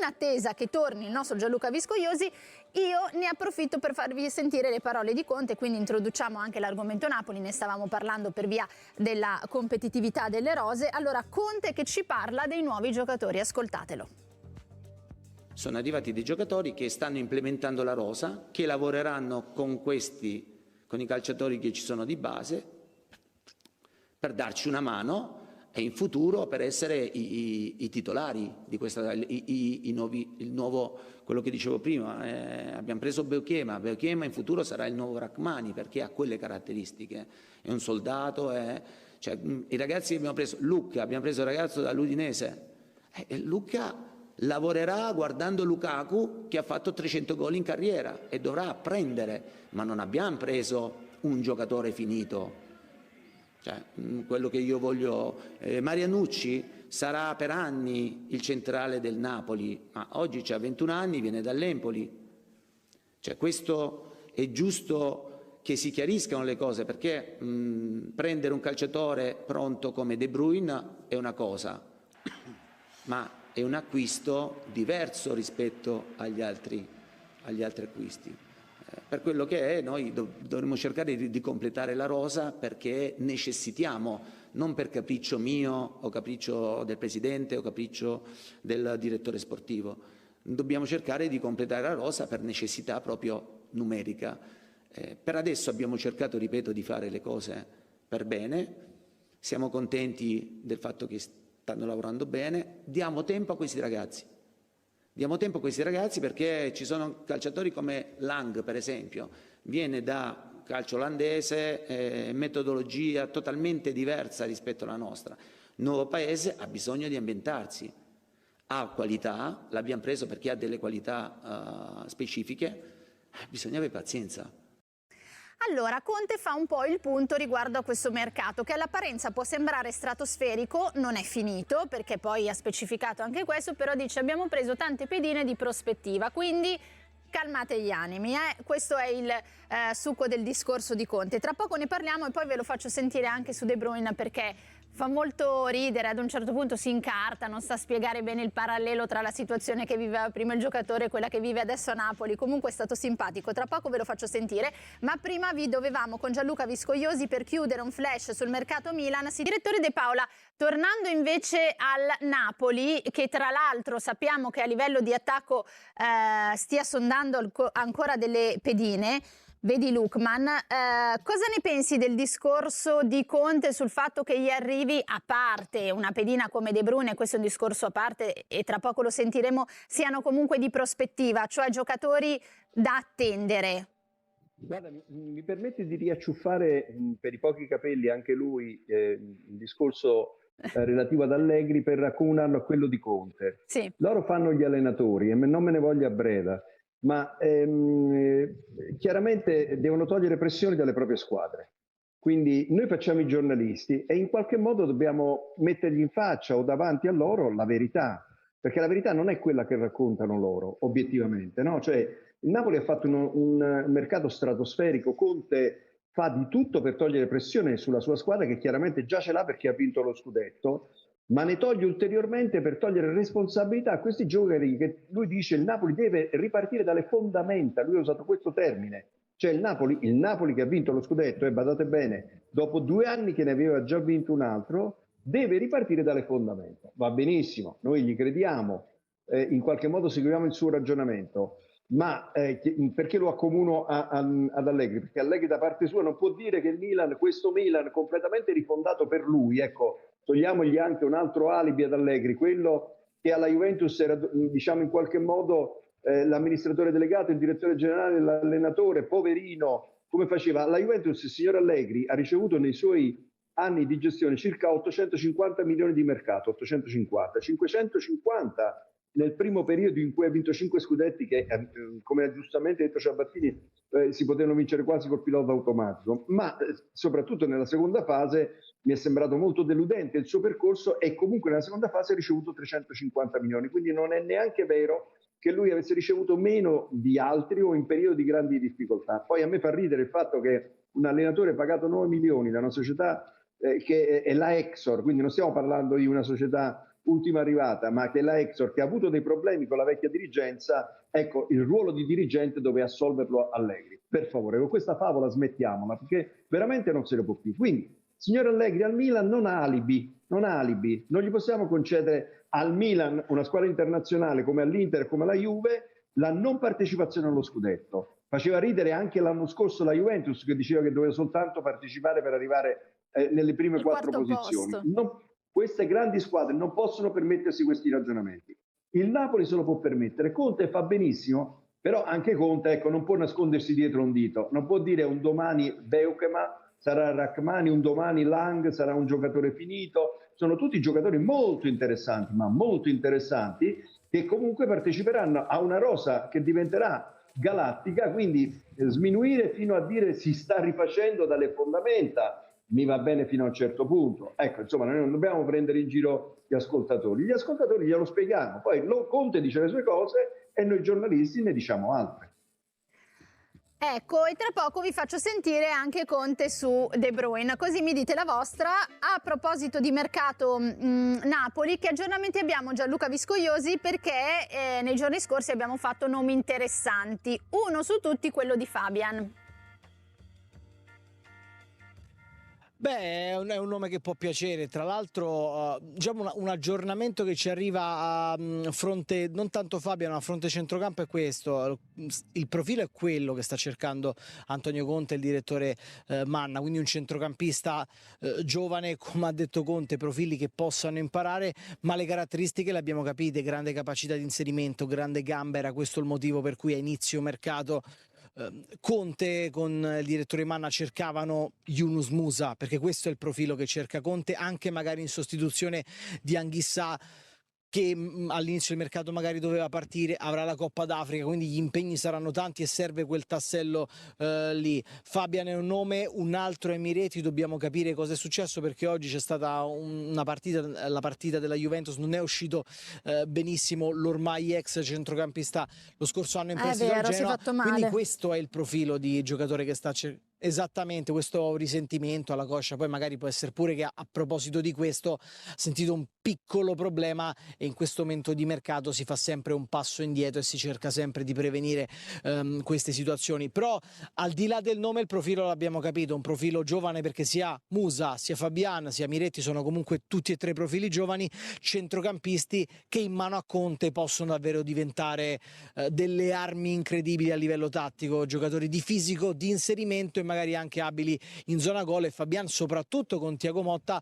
in attesa che torni il nostro Gianluca Viscogliosi, io ne approfitto per farvi sentire le parole di Conte, quindi introduciamo anche l'argomento Napoli, ne stavamo parlando per via della competitività delle rose. Allora, Conte che ci parla dei nuovi giocatori, ascoltatelo. Sono arrivati dei giocatori che stanno implementando la rosa, che lavoreranno con i calciatori che ci sono di base, per darci una mano e in futuro per essere i titolari di questa, il nuovo, quello che dicevo prima, abbiamo preso Beuchema in futuro sarà il nuovo Rachmani perché ha quelle caratteristiche, è un soldato, cioè, i ragazzi che abbiamo preso, abbiamo preso il ragazzo dall'Udinese, Luca lavorerà guardando Lukaku che ha fatto 300 gol in carriera e dovrà apprendere, ma non abbiamo preso un giocatore finito. Cioè, quello che io voglio, Marianucci sarà per anni il centrale del Napoli, ma oggi ha 21 anni, viene dall'Empoli. Cioè, questo è giusto che si chiariscano le cose, perché prendere un calciatore pronto come De Bruyne è una cosa, ma è un acquisto diverso rispetto agli altri acquisti. Per quello che è, noi dovremmo cercare di completare la rosa perché necessitiamo, non per capriccio mio o capriccio del Presidente o capriccio del direttore sportivo, dobbiamo cercare di completare la rosa per necessità proprio numerica. Per adesso abbiamo cercato, ripeto, di fare le cose per bene, siamo contenti del fatto che stanno lavorando bene, diamo tempo a questi ragazzi. Diamo tempo a questi ragazzi perché ci sono calciatori come Lang, per esempio, viene da calcio olandese, metodologia totalmente diversa rispetto alla nostra. Il nuovo paese ha bisogno di ambientarsi, ha qualità, l'abbiamo preso perché ha delle qualità specifiche, bisogna avere pazienza. Allora, Conte fa un po' il punto riguardo a questo mercato che all'apparenza può sembrare stratosferico, non è finito perché poi ha specificato anche questo, però dice abbiamo preso tante pedine di prospettiva, quindi calmate gli animi, questo è il succo del discorso di Conte. Tra poco ne parliamo e poi ve lo faccio sentire anche su De Bruyne perché fa molto ridere, ad un certo punto si incarta, non sa spiegare bene il parallelo tra la situazione che viveva prima il giocatore e quella che vive adesso a Napoli. Comunque è stato simpatico, tra poco ve lo faccio sentire, ma prima vi dovevamo con Gianluca Viscogliosi per chiudere un flash sul mercato Milan. Direttore De Paola, tornando invece al Napoli, che tra l'altro sappiamo che a livello di attacco stia sondando ancora delle pedine, vedi Lookman, cosa ne pensi del discorso di Conte sul fatto che gli arrivi, a parte una pedina come De Bruyne, questo è un discorso a parte e tra poco lo sentiremo, siano comunque di prospettiva, cioè giocatori da attendere? Guarda, mi permette di riacciuffare per i pochi capelli anche lui il discorso relativo ad Allegri per accomunarlo a quello di Conte. Sì. Loro fanno gli allenatori e non me ne voglia Breda, ma chiaramente devono togliere pressioni dalle proprie squadre. Quindi noi facciamo i giornalisti e in qualche modo dobbiamo mettergli in faccia o davanti a loro la verità, perché la verità non è quella che raccontano loro, obiettivamente, no? Cioè, il Napoli ha fatto un mercato stratosferico, Conte fa di tutto per togliere pressione sulla sua squadra che chiaramente già ce l'ha perché ha vinto lo scudetto, ma ne toglie ulteriormente per togliere responsabilità a questi giocatori che lui dice il Napoli deve ripartire dalle fondamenta, lui ha usato questo termine, cioè il Napoli che ha vinto lo scudetto, e badate bene, dopo 2 anni che ne aveva già vinto un altro, deve ripartire dalle fondamenta. Va benissimo, noi gli crediamo, in qualche modo seguiamo il suo ragionamento, ma perché lo accomuno ad Allegri? Perché Allegri da parte sua non può dire che il Milan, questo Milan completamente rifondato per lui, ecco, togliamogli anche un altro alibi ad Allegri, quello che alla Juventus era, diciamo, in qualche modo l'amministratore delegato, il direttore generale, l'allenatore, poverino, come faceva? La Juventus, il signor Allegri, ha ricevuto nei suoi anni di gestione circa 850 milioni di mercato, 850, 550 nel primo periodo in cui ha vinto 5 scudetti che, come ha giustamente detto Ciabattini, si potevano vincere quasi col pilota automatico, ma soprattutto nella seconda fase mi è sembrato molto deludente il suo percorso e comunque nella seconda fase ha ricevuto 350 milioni, quindi non è neanche vero che lui avesse ricevuto meno di altri o in periodi di grandi difficoltà. Poi a me fa ridere il fatto che un allenatore pagato 9 milioni da una società che è la Exor, quindi non stiamo parlando di una società ultima arrivata, ma che la Exor, che ha avuto dei problemi con la vecchia dirigenza, ecco, il ruolo di dirigente doveva assolverlo Allegri. Per favore, con questa favola smettiamola, perché veramente non se ne può più. Quindi, signor Allegri, al Milan non ha alibi, non gli possiamo concedere al Milan, una squadra internazionale come all'Inter e come alla Juve, la non partecipazione allo scudetto. Faceva ridere anche l'anno scorso la Juventus, che diceva che doveva soltanto partecipare per arrivare nelle prime 4 posizioni. Queste grandi squadre non possono permettersi questi ragionamenti. Il Napoli se lo può permettere. Conte fa benissimo, però anche Conte, ecco, non può nascondersi dietro un dito. Non può dire un domani Beukema sarà Rachmani, un domani Lang sarà un giocatore finito. Sono tutti giocatori molto interessanti, ma molto interessanti, che comunque parteciperanno a una rosa che diventerà galattica, quindi sminuire fino a dire si sta rifacendo dalle fondamenta mi va bene fino a un certo punto. Ecco, insomma, noi non dobbiamo prendere in giro gli ascoltatori glielo spieghiamo, poi Conte dice le sue cose e noi giornalisti ne diciamo altre. Ecco, e tra poco vi faccio sentire anche Conte su De Bruyne, così mi dite la vostra. A proposito di mercato Napoli, che aggiornamenti abbiamo, Gianluca Viscogliosi? Perché nei giorni scorsi abbiamo fatto nomi interessanti, uno su tutti quello di Fabian. Beh, è un nome che può piacere, tra l'altro diciamo un aggiornamento che ci arriva a fronte, non tanto Fabian, ma a fronte centrocampo è questo, il profilo è quello che sta cercando Antonio Conte, il direttore Manna, quindi un centrocampista giovane, come ha detto Conte, profili che possano imparare, ma le caratteristiche le abbiamo capite, grande capacità di inserimento, grande gamba, era questo il motivo per cui a inizio mercato Conte con il direttore Manna cercavano Yunus Musa, perché questo è il profilo che cerca Conte, anche magari in sostituzione di Anguissa, che all'inizio del mercato magari doveva partire, avrà la Coppa d'Africa, quindi gli impegni saranno tanti e serve quel tassello lì. Fabian è un nome, un altro è Miretti, dobbiamo capire cosa è successo, perché oggi c'è stata una partita, la partita della Juventus, non è uscito benissimo l'ormai ex centrocampista lo scorso anno in prestito al Genoa, quindi questo è il profilo di giocatore che sta cercando. Esattamente, questo risentimento alla coscia, poi magari può essere pure che a proposito di questo ha sentito un piccolo problema e in questo momento di mercato si fa sempre un passo indietro e si cerca sempre di prevenire queste situazioni. Però al di là del nome il profilo l'abbiamo capito, un profilo giovane, perché sia Musa, sia Fabian, sia Miretti sono comunque tutti e tre profili giovani, centrocampisti che in mano a Conte possono davvero diventare delle armi incredibili a livello tattico, giocatori di fisico, di inserimento e magari anche abili in zona gol. E Fabian, soprattutto con Thiago Motta,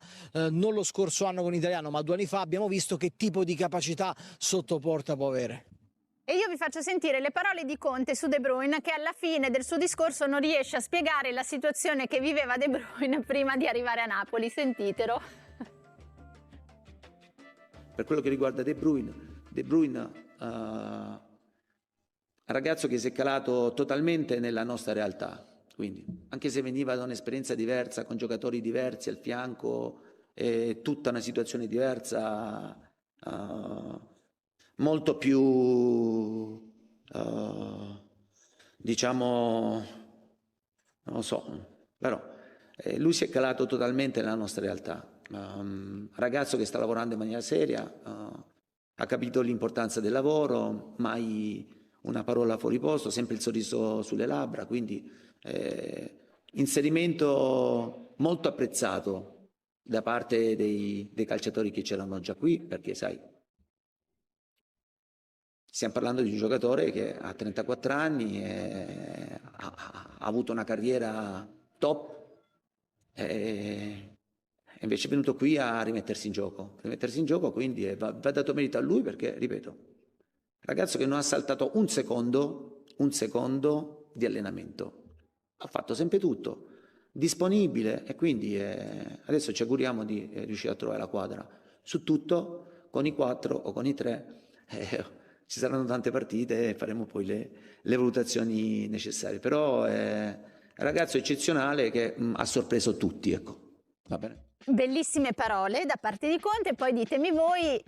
non lo scorso anno con Italiano ma 2 anni fa, abbiamo visto che tipo di capacità sotto porta può avere. E io vi faccio sentire le parole di Conte su De Bruyne, che alla fine del suo discorso non riesce a spiegare la situazione che viveva De Bruyne prima di arrivare a Napoli. Sentitelo. Per quello che riguarda De Bruyne ragazzo che si è calato totalmente nella nostra realtà. Quindi, anche se veniva da un'esperienza diversa, con giocatori diversi al fianco, tutta una situazione diversa, molto più, diciamo, non lo so, però lui si è calato totalmente nella nostra realtà. Ragazzo che sta lavorando in maniera seria, ha capito l'importanza del lavoro, mai una parola fuori posto, sempre il sorriso sulle labbra, quindi inserimento molto apprezzato da parte dei calciatori che c'erano già qui, perché sai, stiamo parlando di un giocatore che ha 34 anni, ha avuto una carriera top e invece è venuto qui a rimettersi in gioco, quindi va dato merito a lui, perché, ripeto, ragazzo che non ha saltato un secondo di allenamento, ha fatto sempre tutto, disponibile, e quindi adesso ci auguriamo di riuscire a trovare la quadra su tutto, con i 4 o con i 3, ci saranno tante partite e faremo poi le valutazioni necessarie, però è un ragazzo eccezionale che ha sorpreso tutti, ecco. Va bene? Bellissime parole da parte di Conte. Poi ditemi voi,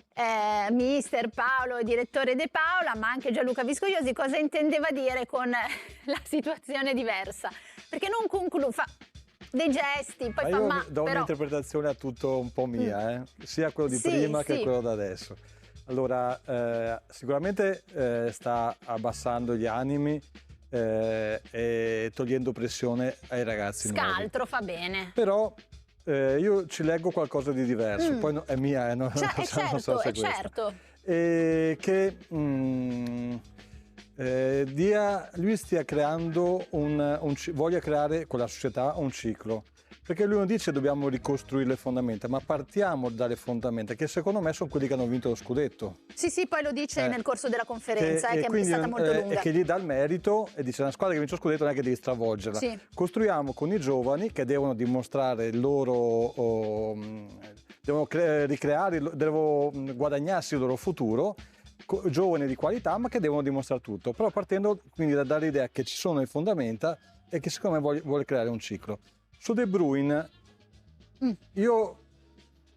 mister Paolo, direttore De Paola, ma anche Gianluca Viscogliosi, cosa intendeva dire con la situazione diversa, perché non dei gesti, poi Ma fa io ma, do però... un'interpretazione a tutto un po' mia, sia quello di Sì, prima che sì. quello da adesso. Allora, sicuramente sta abbassando gli animi e togliendo pressione ai ragazzi nuovi. Scaltro, fa bene. Però io ci leggo qualcosa di diverso, poi è mia, non so È se è certo, è questa. certo. Che lui stia creando voglia creare con la società un ciclo. Perché lui non dice dobbiamo ricostruire le fondamenta, ma partiamo dalle fondamenta, che secondo me sono quelli che hanno vinto lo scudetto. Sì, poi lo dice nel corso della conferenza, che è stata molto lunga. E che gli dà il merito e dice: una squadra che vince lo scudetto non è che devi stravolgerla. Sì. Costruiamo con i giovani che devono dimostrare il loro, devono ricreare, devono guadagnarsi il loro futuro, giovani di qualità, ma che devono dimostrare tutto. Però partendo quindi da dare l'idea che ci sono le fondamenta e che secondo me vuole creare un ciclo. Su De Bruyne, io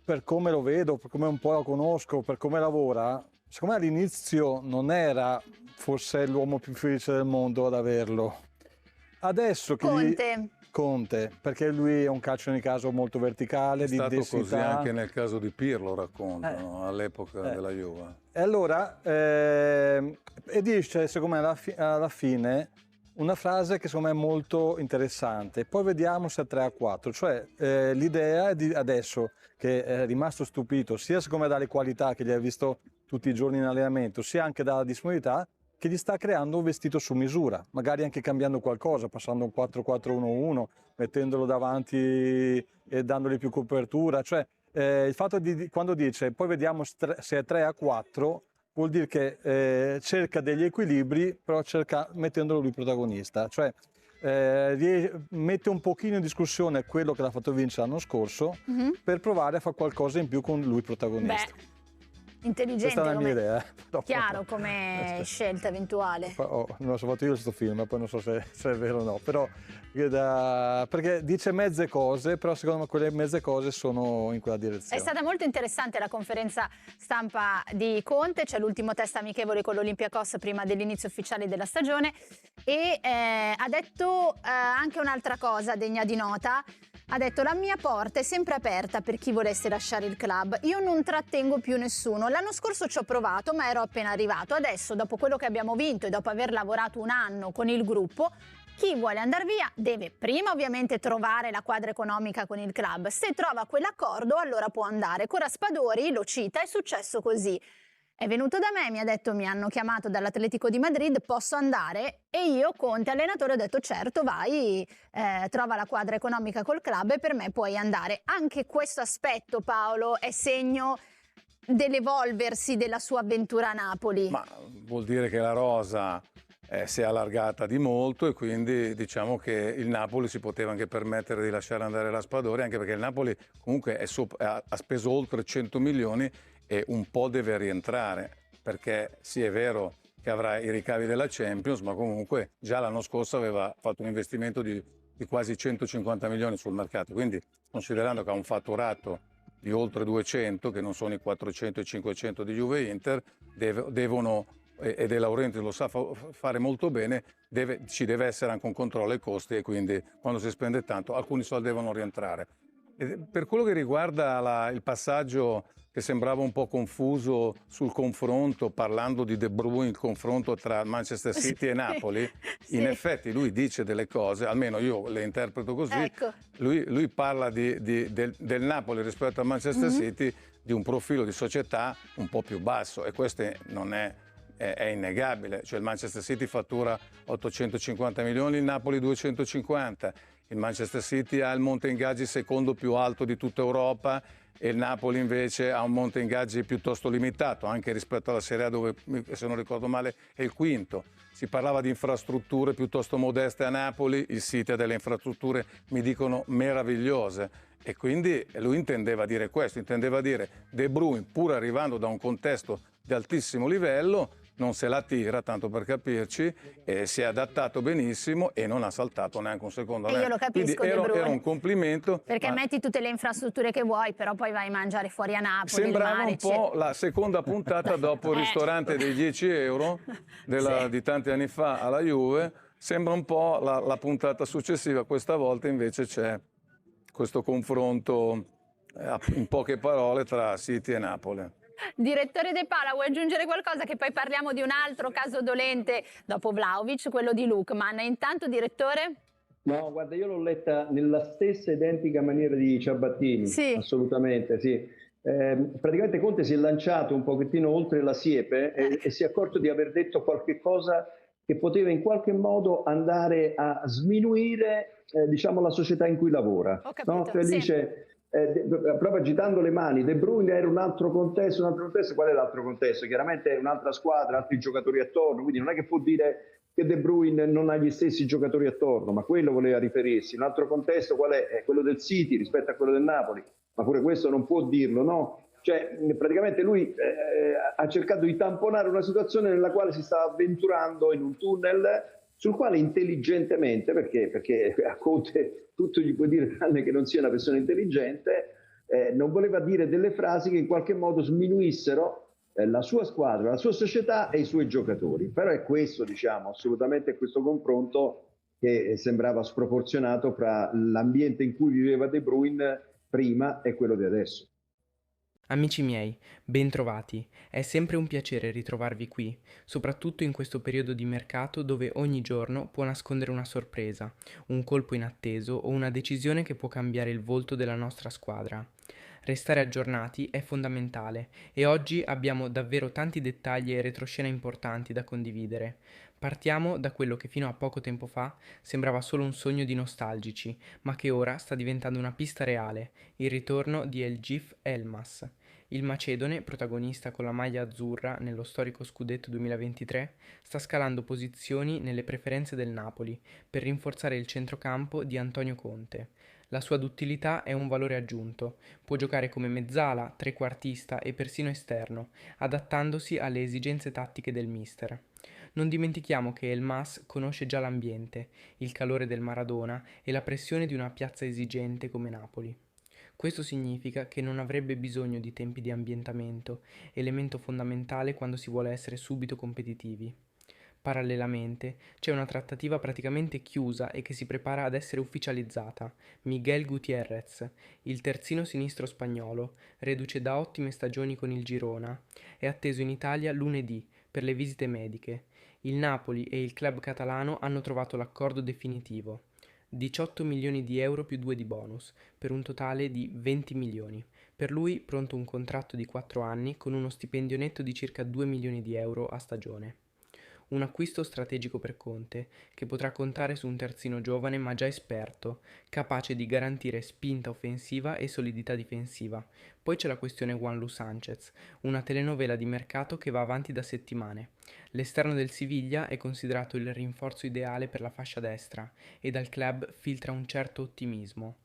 per come lo vedo, per come un po' lo conosco, per come lavora, secondo me all'inizio non era forse l'uomo più felice del mondo ad averlo. Adesso che Conte, perché lui è un calcio in caso molto verticale, è di stato densità. così anche nel caso di Pirlo, raccontano, all'epoca della Juve. E allora, e dice, secondo me alla fine, una frase che secondo me è molto interessante. Poi vediamo se è 3-4, cioè l'idea è di adesso che è rimasto stupito sia secondo me dalle qualità che gli ha visto tutti i giorni in allenamento, sia anche dalla disponibilità, che gli sta creando un vestito su misura, magari anche cambiando qualcosa, passando un 4-4-1-1, mettendolo davanti e dandogli più copertura, cioè il fatto di quando dice poi vediamo se è 3-4 vuol dire che cerca degli equilibri, però mettendolo lui protagonista, cioè mette un pochino in discussione quello che l'ha fatto vincere l'anno scorso per provare a fare qualcosa in più con lui protagonista. Beh, intelligente. Questa è la mia idea. Chiaro come scelta eventuale. Non ho fatto io questo film, poi non so se è vero o no, però perché dice mezze cose, però secondo me quelle mezze cose sono in quella direzione. È stata molto interessante la conferenza stampa di Conte, c'è l'ultimo test amichevole con l'Olympiacos prima dell'inizio ufficiale della stagione e ha detto anche un'altra cosa degna di nota. Ha detto: la mia porta è sempre aperta per chi volesse lasciare il club, io non trattengo più nessuno, l'anno scorso ci ho provato ma ero appena arrivato, adesso dopo quello che abbiamo vinto e dopo aver lavorato un anno con il gruppo, chi vuole andare via deve prima ovviamente trovare la quadra economica con il club, se trova quell'accordo allora può andare. Con Raspadori, lo cita, è successo così. È venuto da me, mi ha detto: mi hanno chiamato dall'Atletico di Madrid, posso andare? E io, Conte, allenatore, ho detto: certo, vai, trova la quadra economica col club e per me puoi andare. Anche questo aspetto, Paolo, è segno dell'evolversi della sua avventura a Napoli. Ma vuol dire che la rosa si è allargata di molto e quindi diciamo che il Napoli si poteva anche permettere di lasciare andare Raspadori, anche perché il Napoli comunque ha speso oltre 100 milioni e un po' deve rientrare, perché sì, è vero che avrà i ricavi della Champions, ma comunque già l'anno scorso aveva fatto un investimento di quasi 150 milioni sul mercato, quindi considerando che ha un fatturato di oltre 200, che non sono i 400 e 500 di Juve Inter, devono, e De Laurentiis lo sa fare molto bene, ci deve essere anche un controllo ai costi e quindi quando si spende tanto alcuni soldi devono rientrare. E per quello che riguarda il passaggio che sembrava un po' confuso sul confronto, parlando di De Bruyne, il confronto tra Manchester City e Napoli, sì. In effetti lui dice delle cose, almeno io le interpreto così, ecco. lui parla del Napoli rispetto a Manchester City di un profilo di società un po' più basso e questo non è innegabile, cioè il Manchester City fattura 850 milioni, il Napoli 250, il Manchester City ha il monte ingaggi secondo più alto di tutta Europa e il Napoli invece ha un monte ingaggi piuttosto limitato, anche rispetto alla Serie A dove, se non ricordo male, è il quinto. Si parlava di infrastrutture piuttosto modeste a Napoli, il City ha delle infrastrutture, mi dicono, meravigliose. E quindi lui intendeva dire questo, intendeva dire De Bruyne, pur arrivando da un contesto di altissimo livello, non se la tira, tanto per capirci, si è adattato benissimo e non ha saltato neanche un secondo. E io lo capisco, quindi era un complimento. Perché metti tutte le infrastrutture che vuoi, però poi vai a mangiare fuori a Napoli. Sembrava un po' la seconda puntata dopo il ristorante dei 10 euro di tanti anni fa alla Juve, sembra un po' la puntata successiva, questa volta invece c'è questo confronto in poche parole tra City e Napoli. Direttore De Paola, vuoi aggiungere qualcosa? Che poi parliamo di un altro caso dolente dopo Vlahovic, quello di Lookman. Intanto, direttore? No, guarda, io l'ho letta nella stessa identica maniera di Ciabattini, Sì. assolutamente, sì. Praticamente Conte si è lanciato un pochettino oltre la siepe e si è accorto di aver detto qualche cosa che poteva in qualche modo andare a sminuire, diciamo, la società in cui lavora. Ho capito, No? Cioè sì. dice, proprio agitando le mani, De Bruyne era un altro contesto, qual è l'altro contesto? Chiaramente è un'altra squadra, altri giocatori attorno, quindi non è che può dire che De Bruyne non ha gli stessi giocatori attorno, ma quello voleva riferirsi. Un altro contesto qual è? È quello del City rispetto a quello del Napoli, ma pure questo non può dirlo, no? Cioè, praticamente lui ha cercato di tamponare una situazione nella quale si stava avventurando in un tunnel sul quale intelligentemente, perché a Conte tutto gli può dire tranne che non sia una persona intelligente, non voleva dire delle frasi che in qualche modo sminuissero la sua squadra, la sua società e i suoi giocatori. Però è questo, diciamo, assolutamente questo confronto che sembrava sproporzionato fra l'ambiente in cui viveva De Bruyne prima e quello di adesso. Amici miei, bentrovati. È sempre un piacere ritrovarvi qui, soprattutto in questo periodo di mercato dove ogni giorno può nascondere una sorpresa, un colpo inatteso o una decisione che può cambiare il volto della nostra squadra. Restare aggiornati è fondamentale e oggi abbiamo davvero tanti dettagli e retroscena importanti da condividere. Partiamo da quello che fino a poco tempo fa sembrava solo un sogno di nostalgici, ma che ora sta diventando una pista reale, il ritorno di El Gif Elmas. Il macedone, protagonista con la maglia azzurra nello storico scudetto 2023, sta scalando posizioni nelle preferenze del Napoli per rinforzare il centrocampo di Antonio Conte. La sua duttilità è un valore aggiunto, può giocare come mezzala, trequartista e persino esterno, adattandosi alle esigenze tattiche del mister. Non dimentichiamo che Elmas conosce già l'ambiente, il calore del Maradona e la pressione di una piazza esigente come Napoli. Questo significa che non avrebbe bisogno di tempi di ambientamento, elemento fondamentale quando si vuole essere subito competitivi. Parallelamente c'è una trattativa praticamente chiusa e che si prepara ad essere ufficializzata. Miguel Gutiérrez, il terzino sinistro spagnolo, reduce da ottime stagioni con il Girona, è atteso in Italia lunedì per le visite mediche. Il Napoli e il club catalano hanno trovato l'accordo definitivo. 18 milioni di euro più 2 di bonus, per un totale di 20 milioni. Per lui pronto un contratto di 4 anni con uno stipendio netto di circa 2 milioni di euro a stagione. Un acquisto strategico per Conte, che potrà contare su un terzino giovane ma già esperto, capace di garantire spinta offensiva e solidità difensiva. Poi c'è la questione Juanlu Sanchez, una telenovela di mercato che va avanti da settimane. L'esterno del Siviglia è considerato il rinforzo ideale per la fascia destra e dal club filtra un certo ottimismo.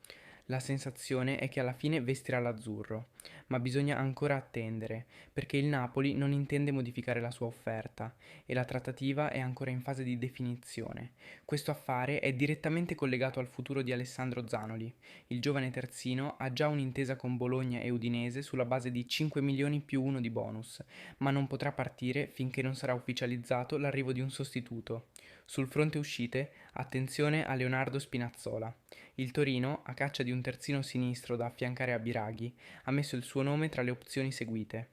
La sensazione è che alla fine vestirà l'azzurro, ma bisogna ancora attendere, perché il Napoli non intende modificare la sua offerta e la trattativa è ancora in fase di definizione. Questo affare è direttamente collegato al futuro di Alessandro Zanoli. Il giovane terzino ha già un'intesa con Bologna e Udinese sulla base di 5 milioni più 1 di bonus, ma non potrà partire finché non sarà ufficializzato l'arrivo di un sostituto. Sul fronte uscite, attenzione a Leonardo Spinazzola. Il Torino, a caccia di un terzino sinistro da affiancare a Biraghi, ha messo il suo nome tra le opzioni seguite.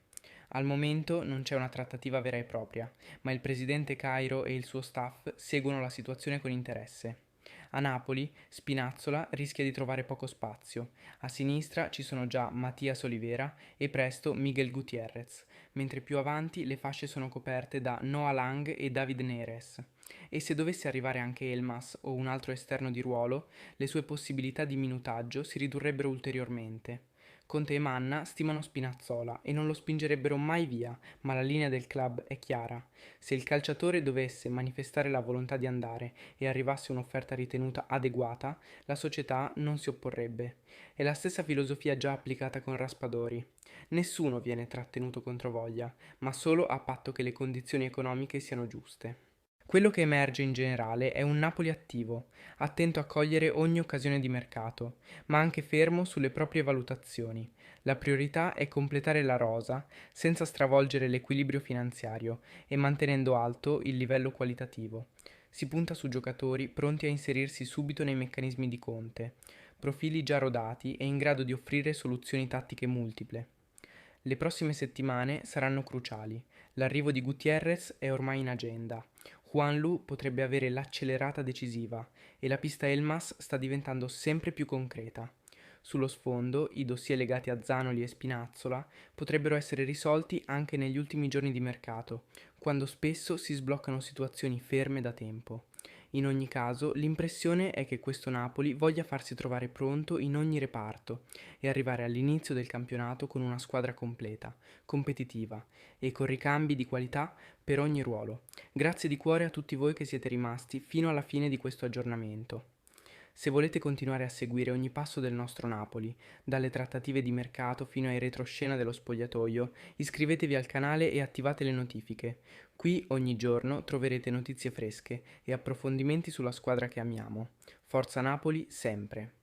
Al momento non c'è una trattativa vera e propria, ma il presidente Cairo e il suo staff seguono la situazione con interesse. A Napoli, Spinazzola rischia di trovare poco spazio. A sinistra ci sono già Mattias Olivera e presto Miguel Gutiérrez, mentre più avanti le fasce sono coperte da Noah Lang e David Neres. E se dovesse arrivare anche Elmas o un altro esterno di ruolo, le sue possibilità di minutaggio si ridurrebbero ulteriormente. Conte e Manna stimano Spinazzola e non lo spingerebbero mai via, ma la linea del club è chiara. Se il calciatore dovesse manifestare la volontà di andare e arrivasse un'offerta ritenuta adeguata, la società non si opporrebbe. È la stessa filosofia già applicata con Raspadori. Nessuno viene trattenuto controvoglia, ma solo a patto che le condizioni economiche siano giuste. Quello che emerge in generale è un Napoli attivo, attento a cogliere ogni occasione di mercato, ma anche fermo sulle proprie valutazioni. La priorità è completare la rosa senza stravolgere l'equilibrio finanziario e mantenendo alto il livello qualitativo. Si punta su giocatori pronti a inserirsi subito nei meccanismi di Conte. profili già rodati e in grado di offrire soluzioni tattiche multiple. Le prossime settimane saranno cruciali. L'arrivo di Gutiérrez è ormai in agenda. Juanlu potrebbe avere l'accelerata decisiva e la pista Elmas sta diventando sempre più concreta. Sullo sfondo, i dossier legati a Zanoli e Spinazzola potrebbero essere risolti anche negli ultimi giorni di mercato, quando spesso si sbloccano situazioni ferme da tempo. In ogni caso, l'impressione è che questo Napoli voglia farsi trovare pronto in ogni reparto e arrivare all'inizio del campionato con una squadra completa, competitiva e con ricambi di qualità per ogni ruolo. Grazie di cuore a tutti voi che siete rimasti fino alla fine di questo aggiornamento. Se volete continuare a seguire ogni passo del nostro Napoli, dalle trattative di mercato fino ai retroscena dello spogliatoio, iscrivetevi al canale e attivate le notifiche. Qui ogni giorno troverete notizie fresche e approfondimenti sulla squadra che amiamo. Forza Napoli sempre!